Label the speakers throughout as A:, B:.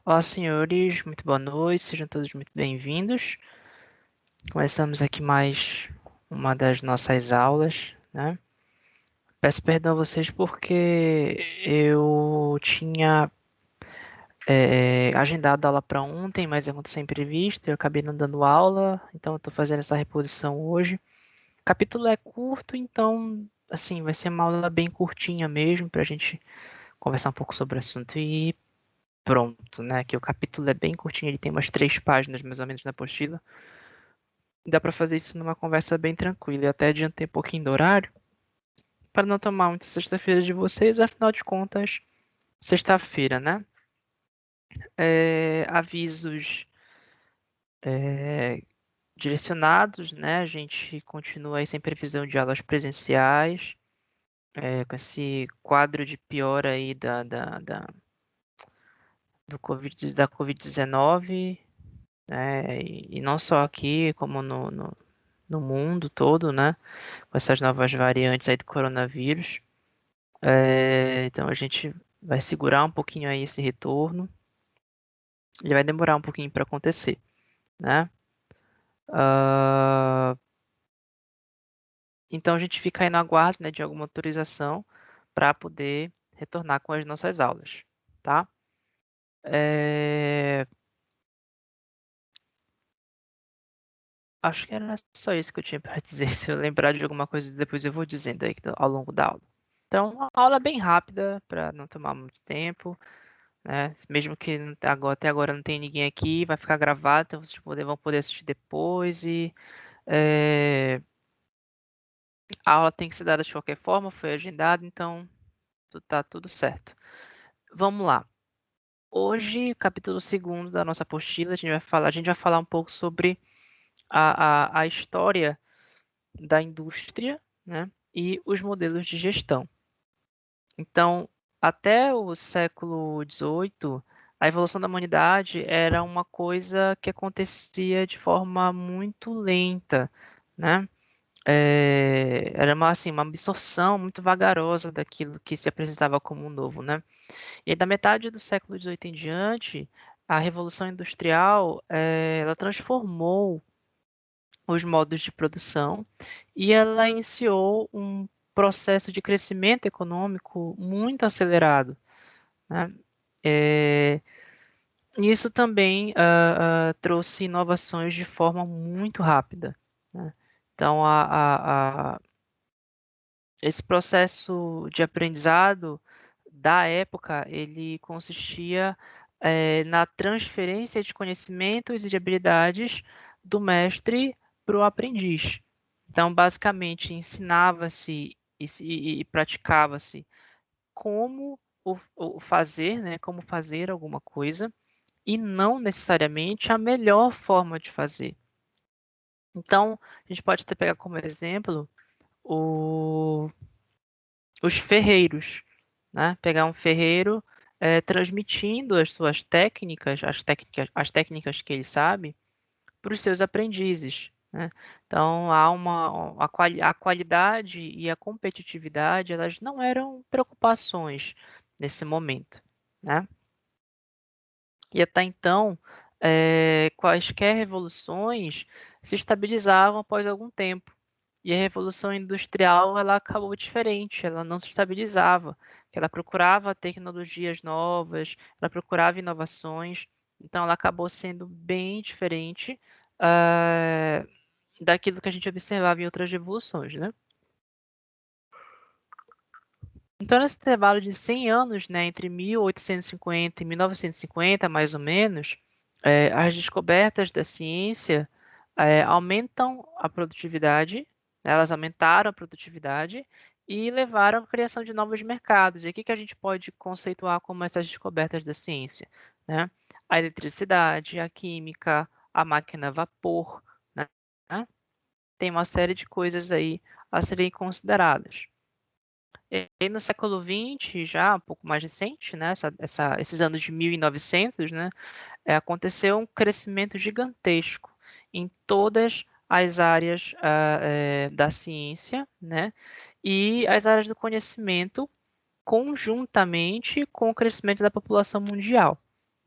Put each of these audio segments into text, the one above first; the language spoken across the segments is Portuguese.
A: Olá, senhores, muito boa noite, sejam todos muito bem-vindos. Começamos aqui mais uma das nossas aulas, né? Peço perdão a vocês porque eu tinha agendado a aula para ontem, mas aconteceu imprevisto, eu acabei não dando aula, então eu estou fazendo essa reposição hoje. O capítulo é curto, então, assim, vai ser uma aula bem curtinha mesmo, para a gente conversar um pouco sobre o assunto e pronto, né? Que o capítulo é bem curtinho, ele tem umas 3 páginas mais ou menos na apostila. Dá para fazer isso numa conversa bem tranquila. Eu até adiantei um pouquinho do horário para não tomar muita sexta-feira de vocês, afinal de contas, sexta-feira, né? Avisos direcionados, né? A gente continua aí sem previsão de aulas presenciais, com esse quadro de piora aí da Covid-19, né? E não só aqui, como no mundo todo, né? Com essas novas variantes aí do coronavírus. Então a gente vai segurar um pouquinho aí esse retorno. Ele vai demorar um pouquinho para acontecer, né? Ah, então a gente fica aí no aguardo, né, de alguma autorização para poder retornar com as nossas aulas, tá? É, Acho que era só isso que eu tinha para dizer. Se eu lembrar de alguma coisa, depois eu vou dizendo aí ao longo da aula. Então, a aula é bem rápida, para não tomar muito tempo, né? Mesmo que até agora não tenha ninguém aqui, vai ficar gravado, então vocês vão poder assistir depois e a aula tem que ser dada de qualquer forma, foi agendada, então tá tudo certo. Vamos lá. Hoje, capítulo segundo da nossa apostila, a gente vai falar um pouco sobre a história da indústria, né, e os modelos de gestão. Então, até o século XVIII, a evolução da humanidade era uma coisa que acontecia de forma muito lenta, né? Era uma absorção muito vagarosa daquilo que se apresentava como novo, né? E aí, da metade do século XVIII em diante, a Revolução Industrial, ela transformou os modos de produção e ela iniciou um processo de crescimento econômico muito acelerado, né? É, Isso também trouxe inovações de forma muito rápida, né? Então, esse processo de aprendizado da época, ele consistia na transferência de conhecimentos e de habilidades do mestre para o aprendiz. Então, basicamente, ensinava-se e praticava-se como o fazer, né, como fazer alguma coisa, e não necessariamente a melhor forma de fazer. Então, a gente pode até pegar como exemplo o os ferreiros, né? Pegar um ferreiro transmitindo as suas técnicas, as técnicas que ele sabe, para os seus aprendizes, né? Então, a qualidade e a competitividade, elas não eram preocupações nesse momento, né? E até então, quaisquer revoluções se estabilizavam após algum tempo. E a Revolução Industrial, ela acabou diferente, ela não se estabilizava, porque ela procurava tecnologias novas, ela procurava inovações, então ela acabou sendo bem diferente ah, daquilo que a gente observava em outras revoluções, né? Então, nesse intervalo de 100 anos, né, entre 1850 e 1950, mais ou menos, as descobertas da ciência aumentam a produtividade, né, elas aumentaram a produtividade e levaram à criação de novos mercados. E o que que a gente pode conceituar como essas descobertas da ciência, né? A eletricidade, a química, a máquina a vapor, né? Tem uma série de coisas aí a serem consideradas. E no século XX, já um pouco mais recente, né, esses anos de 1900, né, aconteceu um crescimento gigantesco em todas as áreas da ciência, né, e as áreas do conhecimento, conjuntamente com o crescimento da população mundial.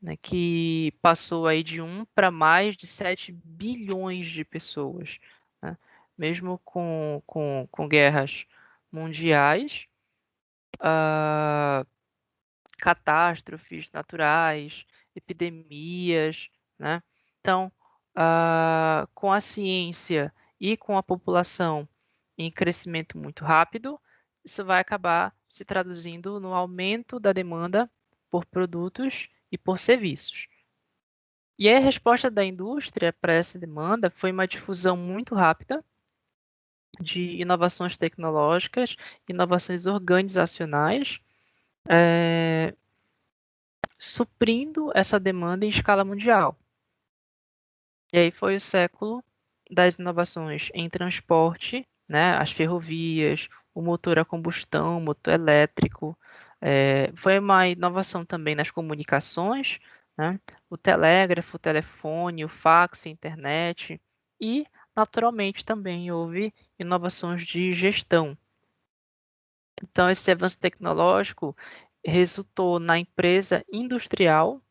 A: né, que passou aí de 1 para mais de 7 bilhões de pessoas, né? Mesmo com guerras mundiais, catástrofes naturais, epidemias, né? Então, com a ciência e com a população em crescimento muito rápido, isso vai acabar se traduzindo no aumento da demanda por produtos e por serviços. E a resposta da indústria para essa demanda foi uma difusão muito rápida de inovações tecnológicas, inovações organizacionais, suprindo essa demanda em escala mundial. E aí foi o século das inovações em transporte, né, as ferrovias, o motor a combustão, o motor elétrico. Foi uma inovação também nas comunicações, né, o telégrafo, o telefone, o fax, a internet. E, naturalmente, também houve inovações de gestão. Então, esse avanço tecnológico resultou na empresa industrial,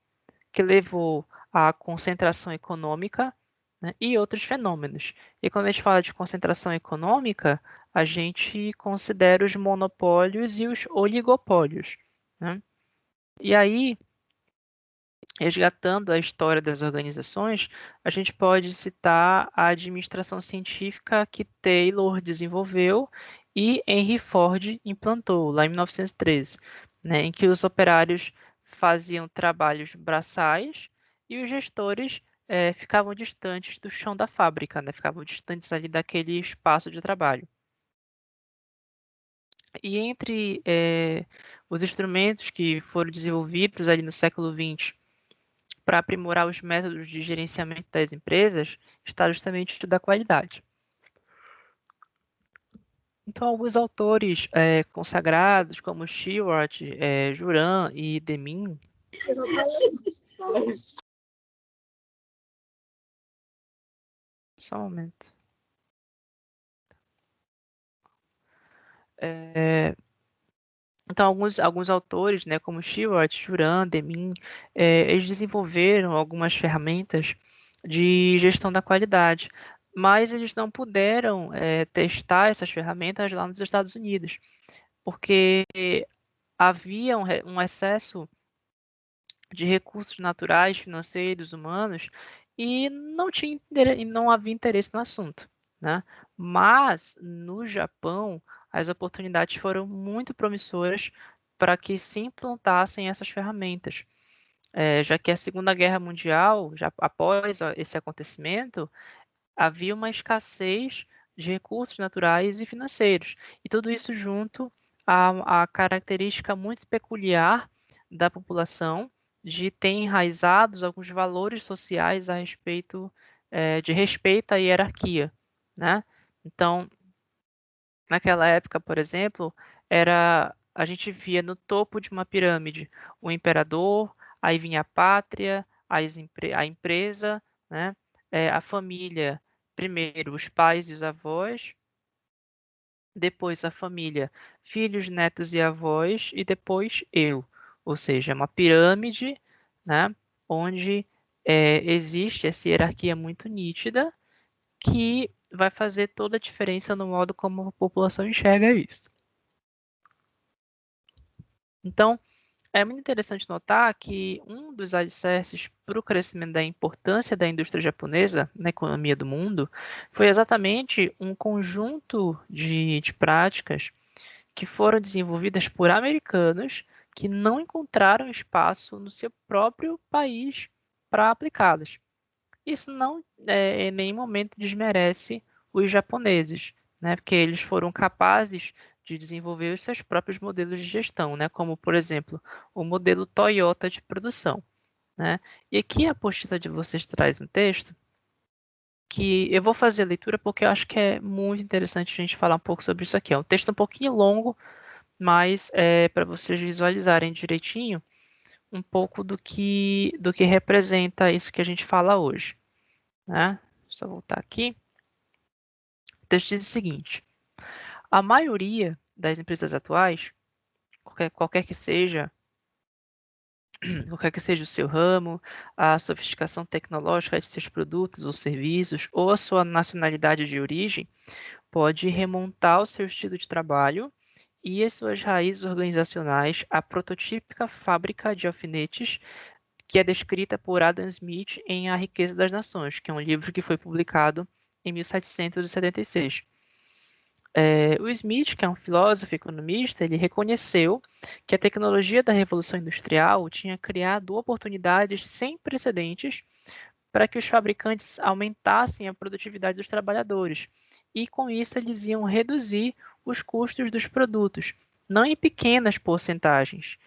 A: que levou à concentração econômica, né, e outros fenômenos. E quando a gente fala de concentração econômica, a gente considera os monopólios e os oligopólios, né? E aí, resgatando a história das organizações, a gente pode citar a administração científica que Taylor desenvolveu e Henry Ford implantou lá em 1913, né, em que os operários faziam trabalhos braçais e os gestores ficavam distantes do chão da fábrica, né, ficavam distantes ali daquele espaço de trabalho. E entre os instrumentos que foram desenvolvidos ali no século XX para aprimorar os métodos de gerenciamento das empresas está justamente o da qualidade. Então, alguns autores consagrados, como Stewart, Juran e Deming, só um momento. Então, alguns autores, né, como Stewart, Juran, Deming, eles desenvolveram algumas ferramentas de gestão da qualidade, mas eles não puderam testar essas ferramentas lá nos Estados Unidos, porque havia um excesso de recursos naturais, financeiros, humanos, e não havia interesse no assunto, né? Mas no Japão as oportunidades foram muito promissoras para que se implantassem essas ferramentas, já que a Segunda Guerra Mundial, já após esse acontecimento, havia uma escassez de recursos naturais e financeiros, e tudo isso junto à característica muito peculiar da população de ter enraizados alguns valores sociais a respeito de respeito à hierarquia, né? Então, naquela época, por exemplo, a gente via no topo de uma pirâmide o imperador, aí vinha a pátria, a empresa, né? A família, primeiro os pais e os avós, depois a família, filhos, netos e avós, e depois eu. Ou seja, é uma pirâmide, né, onde existe essa hierarquia muito nítida que vai fazer toda a diferença no modo como a população enxerga isso. Então, é muito interessante notar que um dos alicerces para o crescimento da importância da indústria japonesa na economia do mundo foi exatamente um conjunto de práticas que foram desenvolvidas por americanos que não encontraram espaço no seu próprio país para aplicá-las. Isso não em nenhum momento desmerece os japoneses, né? Porque eles foram capazes de desenvolver os seus próprios modelos de gestão, né? Como, por exemplo, o modelo Toyota de produção, né? E aqui a apostila de vocês traz um texto que eu vou fazer a leitura porque eu acho que é muito interessante a gente falar um pouco sobre isso aqui. É um texto um pouquinho longo, mas para vocês visualizarem direitinho um pouco do que representa isso que a gente fala hoje, né? Só voltar aqui. O texto diz o seguinte: a maioria das empresas atuais, qualquer que seja qualquer que seja o seu ramo, a sofisticação tecnológica de seus produtos ou serviços, ou a sua nacionalidade de origem, pode remontar o seu estilo de trabalho e as suas raízes organizacionais à prototípica fábrica de alfinetes que é descrita por Adam Smith em A Riqueza das Nações, que é um livro que foi publicado em 1776. O Smith, que é um filósofo e economista, ele reconheceu que a tecnologia da Revolução Industrial tinha criado oportunidades sem precedentes para que os fabricantes aumentassem a produtividade dos trabalhadores, e com isso eles iam reduzir os custos dos produtos, não em pequenas porcentagens,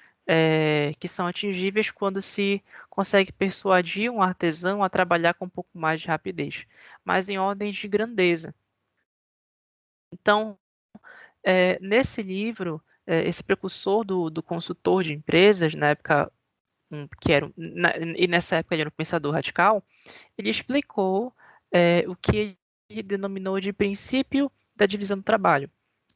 A: que são atingíveis quando se consegue persuadir um artesão a trabalhar com um pouco mais de rapidez, mas em ordens de grandeza. Então, nesse livro, esse precursor do consultor de empresas, na época, e nessa época ele era um pensador radical, ele explicou o que ele denominou de princípio da divisão do trabalho.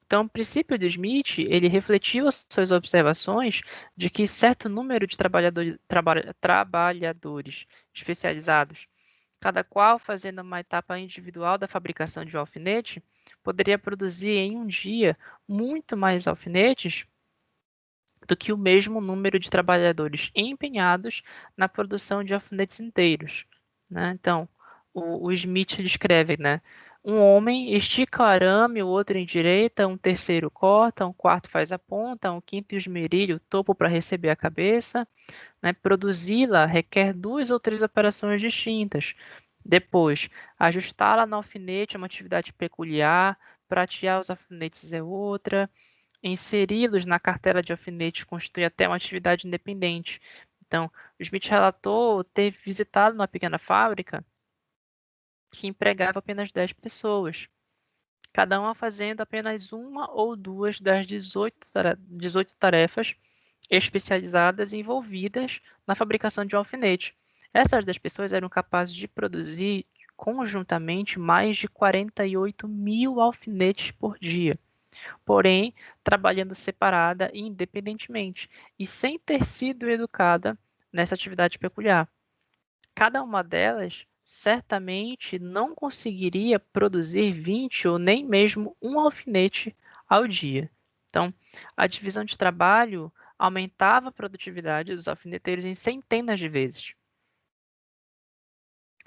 A: Então, o princípio de Smith, ele refletiu as suas observações de que certo número de trabalhadores especializados, cada qual fazendo uma etapa individual da fabricação de um alfinete, poderia produzir em um dia muito mais alfinetes do que o mesmo número de trabalhadores empenhados na produção de alfinetes inteiros, né? Então, o Smith escreve, né? Um homem estica o arame, o outro endireita, um terceiro corta, um quarto faz a ponta, um quinto esmerilha o topo para receber a cabeça, né? Produzi-la requer 2 ou 3 operações distintas. Depois, ajustá-la no alfinete é uma atividade peculiar, pratear os alfinetes é outra, inseri-los na cartela de alfinetes constitui até uma atividade independente. Então, o Smith relatou ter visitado uma pequena fábrica que empregava apenas 10 pessoas, cada uma fazendo apenas uma ou duas das 18 tarefas especializadas envolvidas na fabricação de um alfinete. Essas 10 pessoas eram capazes de produzir conjuntamente mais de 48 mil alfinetes por dia, porém trabalhando separada e independentemente, e sem ter sido educada nessa atividade peculiar. Cada uma delas certamente não conseguiria produzir 20 ou nem mesmo um alfinete ao dia. Então, a divisão de trabalho aumentava a produtividade dos alfineteiros em centenas de vezes.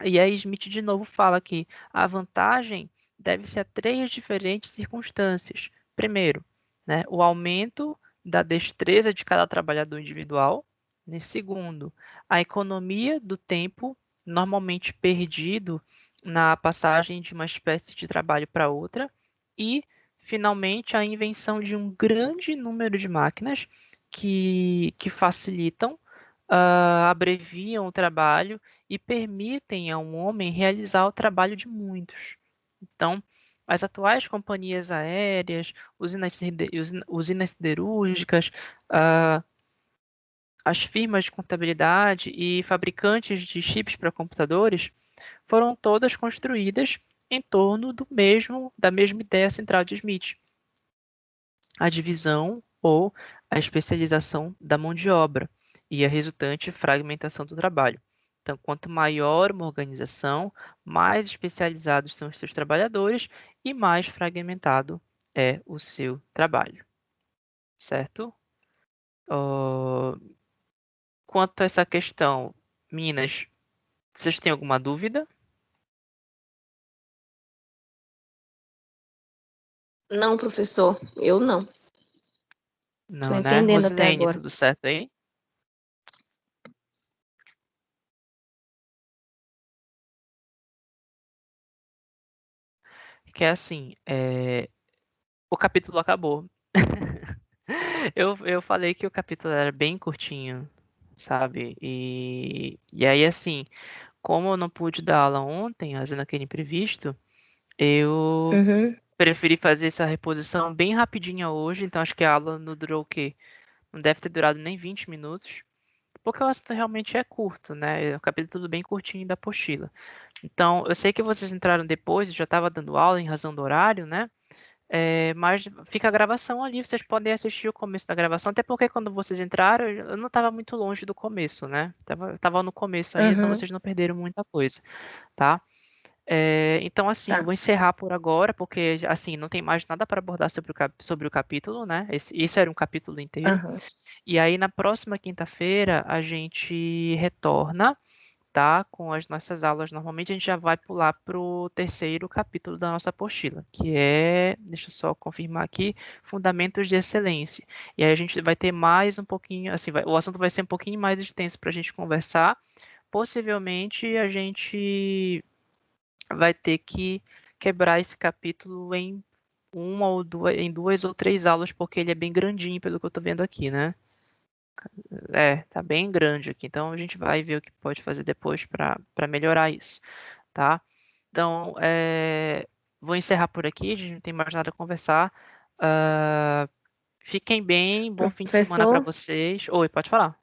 A: E aí Smith de novo fala que a vantagem deve-se a 3 diferentes circunstâncias. Primeiro, né, o aumento da destreza de cada trabalhador individual. Segundo, a economia do tempo normalmente perdido na passagem de uma espécie de trabalho para outra. E, finalmente, a invenção de um grande número de máquinas que facilitam, abreviam o trabalho e permitem a um homem realizar o trabalho de muitos. Então, as atuais companhias aéreas, usinas siderúrgicas, as firmas de contabilidade e fabricantes de chips para computadores foram todas construídas em torno da mesma ideia central de Smith, a divisão ou a especialização da mão de obra e a resultante fragmentação do trabalho. Então, quanto maior uma organização, mais especializados são os seus trabalhadores e mais fragmentado é o seu trabalho, certo? Quanto a essa questão, meninas, vocês têm alguma dúvida?
B: Não, professor, eu não. Estou
A: Não, né?
B: entendendo até
A: Rosilene,
B: agora.
A: tudo certo aí? Que é assim, o capítulo acabou. Eu falei que o capítulo era bem curtinho, sabe? E aí, assim, como eu não pude dar aula ontem, fazendo aquele imprevisto, eu
B: Uhum.
A: preferi fazer essa reposição bem rapidinha hoje, então acho que a aula não durou o quê? Não deve ter durado nem 20 minutos, porque o assunto realmente é curto, né? É um capítulo bem curtinho da apostila. Então, eu sei que vocês entraram depois, eu já estava dando aula em razão do horário, né? Mas fica a gravação ali, vocês podem assistir o começo da gravação, até porque quando vocês entraram, eu não estava muito longe do começo, né? Tava no começo ainda, então
B: Aham,
A: vocês não perderam muita coisa, tá? Então, assim, eu
B: tá.
A: vou encerrar por agora, porque, assim, não tem mais nada para abordar sobre o capítulo, né? Esse era um capítulo inteiro.
B: Aham.
A: E aí, na próxima quinta-feira, a gente retorna, tá? Com as nossas aulas. Normalmente, a gente já vai pular para o terceiro capítulo da nossa apostila, que é, deixa eu só confirmar aqui, Fundamentos de Excelência. E aí, a gente vai ter mais um pouquinho, assim, o assunto vai ser um pouquinho mais extenso para a gente conversar. Possivelmente, a gente vai ter que quebrar esse capítulo em duas ou três aulas, porque ele é bem grandinho, pelo que eu estou vendo aqui, né? Tá bem grande aqui. Então a gente vai ver o que pode fazer depois para melhorar isso, tá? Então, vou encerrar por aqui, a gente não tem mais nada a conversar. Ah, fiquem bem, bom fim de semana para
B: Professor,
A: vocês. Oi, pode falar.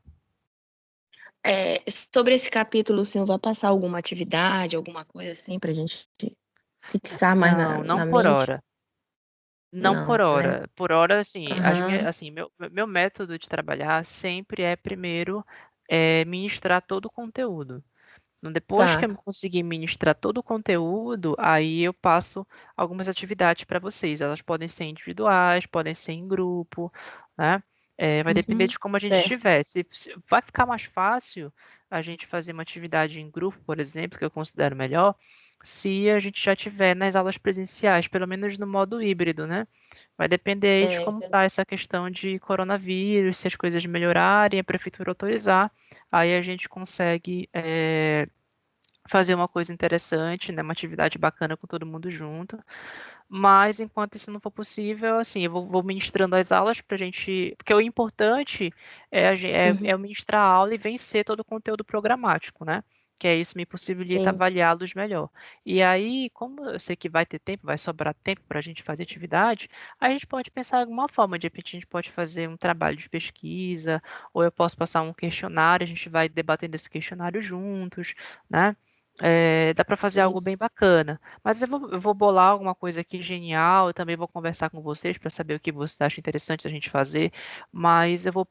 B: sobre esse capítulo, o senhor vai passar alguma atividade, alguma coisa assim, para a gente fixar mais
A: Não, não
B: na
A: por
B: mente?
A: hora. Não por
B: Não, né?
A: hora. Por hora, assim,
B: Aham,
A: meu método de trabalhar sempre é primeiro ministrar todo o conteúdo. Então, depois que
B: tá.
A: eu conseguir ministrar todo o conteúdo, aí eu passo algumas atividades para vocês. Elas podem ser individuais, podem ser em grupo, né? Vai depender
B: Uhum,
A: de como a gente
B: certo.
A: estiver. Vai ficar mais fácil a gente fazer uma atividade em grupo, por exemplo, que eu considero melhor, se a gente já tiver nas aulas presenciais, pelo menos no modo híbrido, né? Vai depender aí de como está essa questão de coronavírus, se as coisas melhorarem, a prefeitura autorizar, aí a gente consegue fazer uma coisa interessante, né, uma atividade bacana com todo mundo junto. Mas enquanto isso não for possível, assim, eu vou ministrando as aulas para a gente. Porque o importante é
B: Uhum,
A: eu ministrar a aula e vencer todo o conteúdo programático, né? Que é isso me possibilita
B: sim,
A: avaliá-los melhor. E aí, como eu sei que vai ter tempo, vai sobrar tempo para a gente fazer atividade, a gente pode pensar em alguma forma. De repente, a gente pode fazer um trabalho de pesquisa, ou eu posso passar um questionário, a gente vai debatendo esse questionário juntos, né? Dá para fazer algo bem
B: isso.
A: bacana. Mas eu vou bolar alguma coisa aqui genial. Eu também vou conversar com vocês para saber o que vocês acham interessante a gente fazer. Mas eu vou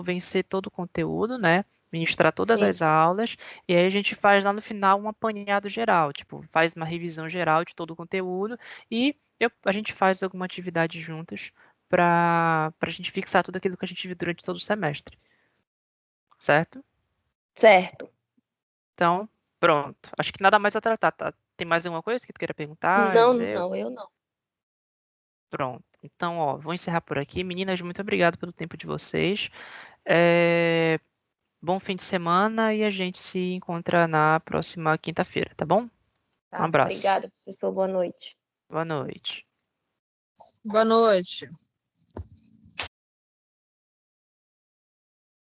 A: vencer todo o conteúdo, né? Ministrar todas
B: Sim,
A: as aulas. E aí a gente faz lá no final um apanhado geral. Tipo, faz uma revisão geral de todo o conteúdo. E a gente faz alguma atividade juntos para a gente fixar tudo aquilo que a gente viu durante todo o semestre. Certo?
B: certo.
A: Então, pronto. Acho que nada mais a tratar, tá? Tem mais alguma coisa que tu queira perguntar,
B: Não,
A: dizer?
B: não, eu não.
A: Pronto. Então, ó, vou encerrar por aqui. Meninas, muito obrigado pelo tempo de vocês. É, Bom fim de semana e a gente se encontra na próxima quinta-feira, tá bom? Um
B: Tá,
A: abraço.
B: obrigada, professor. Boa noite.
A: Boa noite.
C: Boa noite.